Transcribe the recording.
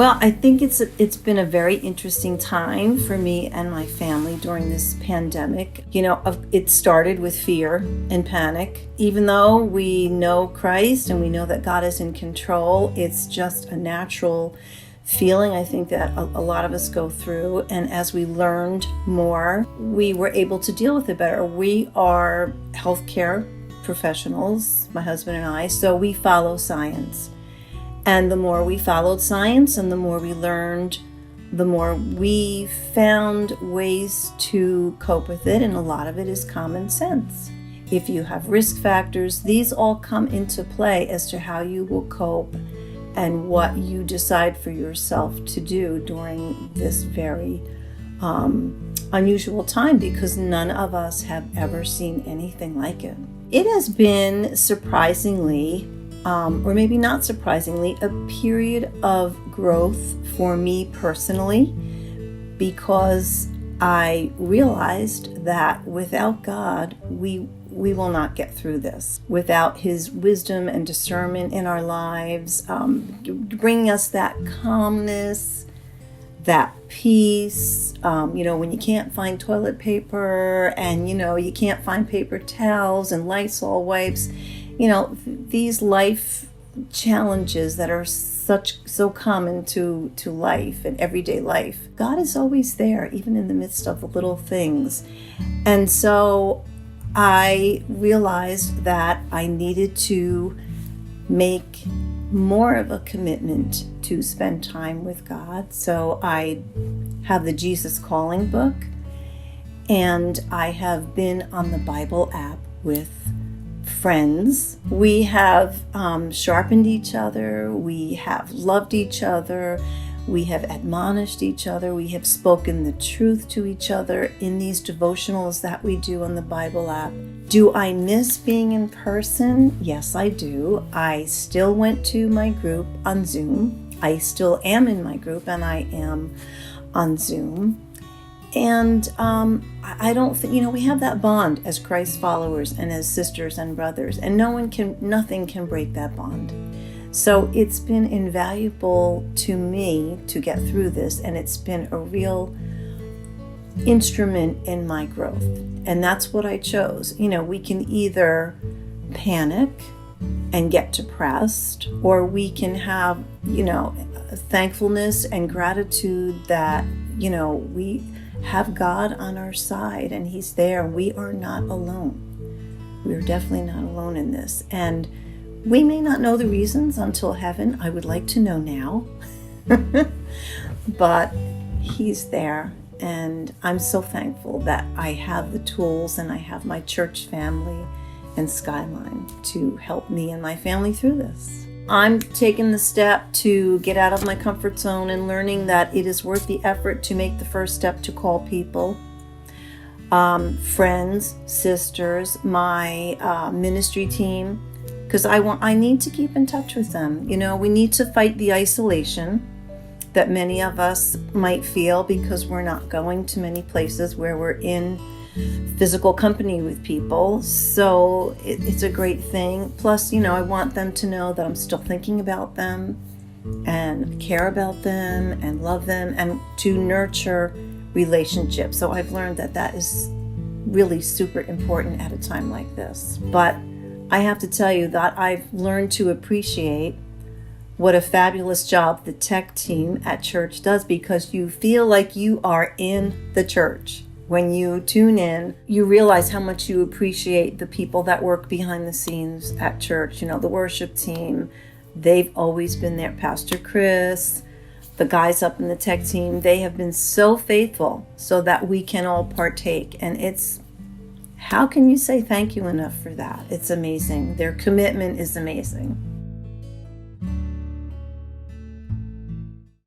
Well, I think it's been a very interesting time for me and my family during this pandemic. It started with fear and panic. Even though we know Christ and we know that God is in control, it's just a natural feeling I think that a lot of us go through. And as we learned more, we were able to deal with it better. We are healthcare professionals, my husband and I, so we follow science. And the more we followed science and the more we learned, the more we found ways to cope with it. And a lot of it is common sense. If you have risk factors, these all come into play as to how you will cope and what you decide for yourself to do during this very unusual time, because none of us have ever seen anything like it. It has been surprisingly, or maybe not surprisingly, a period of growth for me personally, because I realized that without God, we will not get through this. Without His wisdom and discernment in our lives, bringing us that calmness, that peace, when you can't find toilet paper and, you can't find paper towels and Lysol wipes, these life challenges that are so common to life and everyday life. God is always there, even in the midst of the little things. And so I realized that I needed to make more of a commitment to spend time with God. So I have the Jesus Calling book, and I have been on the Bible app with friends. We have sharpened each other. We have loved each other. We have admonished each other. We have spoken the truth to each other in these devotionals that we do on the Bible app. Do I miss being in person? Yes, I do. I still went to my group on Zoom. I still am in my group, and I am on Zoom. And I don't think, we have that bond as Christ followers and as sisters and brothers, and nothing can break that bond. So it's been invaluable to me to get through this, and it's been a real instrument in my growth. And that's what I chose. We can either panic and get depressed, or we can have, thankfulness and gratitude that, we have God on our side and He's there. We are not alone. We are definitely not alone in this. And we may not know the reasons until heaven. I would like to know now. But He's there. And I'm so thankful that I have the tools and I have my church family and Skyline to help me and my family through this. I'm taking the step to get out of my comfort zone and learning that it is worth the effort to make the first step to call people, friends, sisters, my ministry team, because I need to keep in touch with them. We need to fight the isolation that many of us might feel because we're not going to many places where we're in physical company with people. So it's a great thing. Plus, I want them to know that I'm still thinking about them and care about them and love them and to nurture relationships. So I've learned that is really super important at a time like this. But I have to tell you that I've learned to appreciate what a fabulous job the tech team at church does, because you feel like you are in the church. When you tune in, you realize how much you appreciate the people that work behind the scenes at church. The worship team, they've always been there. Pastor Chris, the guys up in the tech team, they have been so faithful so that we can all partake. And how can you say thank you enough for that? It's amazing. Their commitment is amazing.